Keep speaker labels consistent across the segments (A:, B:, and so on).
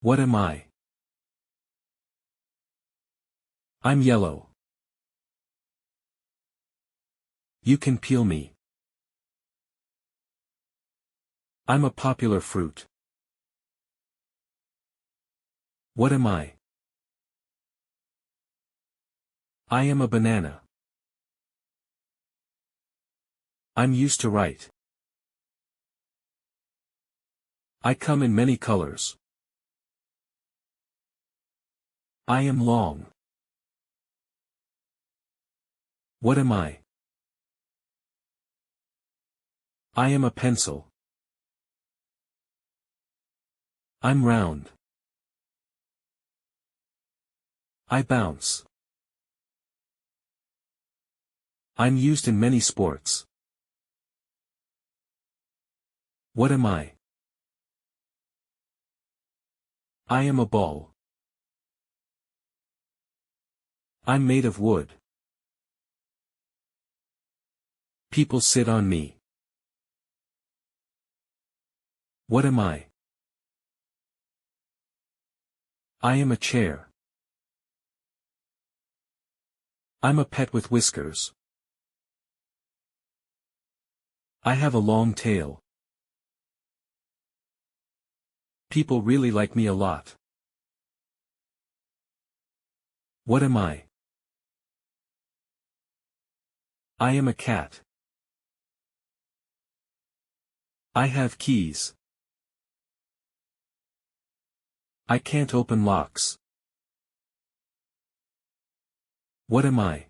A: What am I? I'm yellow. You can peel me. I'm a popular fruit. What am I? I am a banana. I'm used to write. I come in many colors. I am long. What am I? I am a pencil. I'm round. I bounce. I'm used in many sports. What am I? I am a ball. I'm made of wood. People sit on me. What am I? I am a chair. I'm a pet with whiskers. I have a long tail. People really like me a lot. What am I? I am a cat. I have keys. I can't open locks. What am I?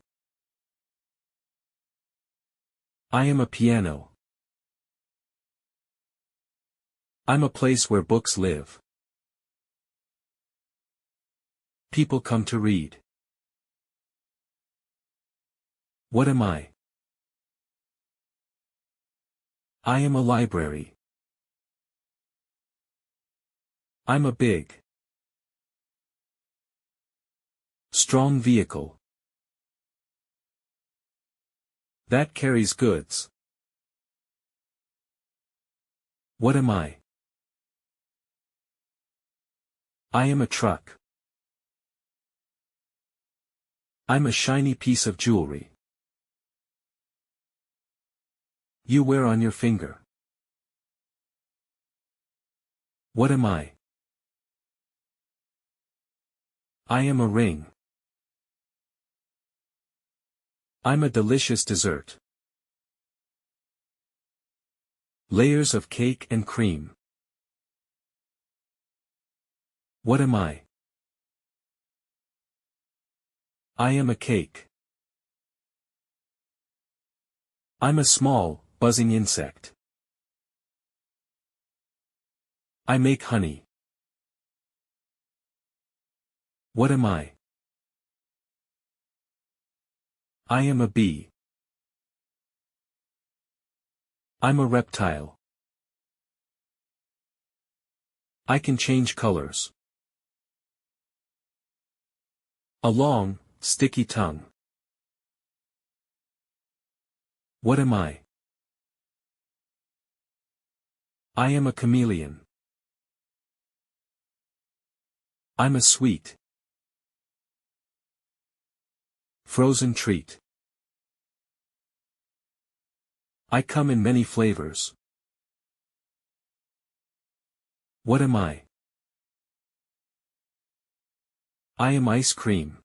A: I am a piano. I'm a place where books live. People come to read. What am I? I am a library. I'm a big, strong vehicle that carries goods. What am I? I am a truck. I'm a shiny piece of jewelry you wear on your finger. What am I? I am a ring. I'm a delicious dessert. Layers of cake and cream. What am I? I am a cake. I'm a small, buzzing insect. I make honey. What am I? I am a bee. I'm a reptile. I can change colors. A long, sticky tongue. What am I? I am a chameleon. I'm a sweet, frozen treat. I come in many flavors. What am I? I am ice cream.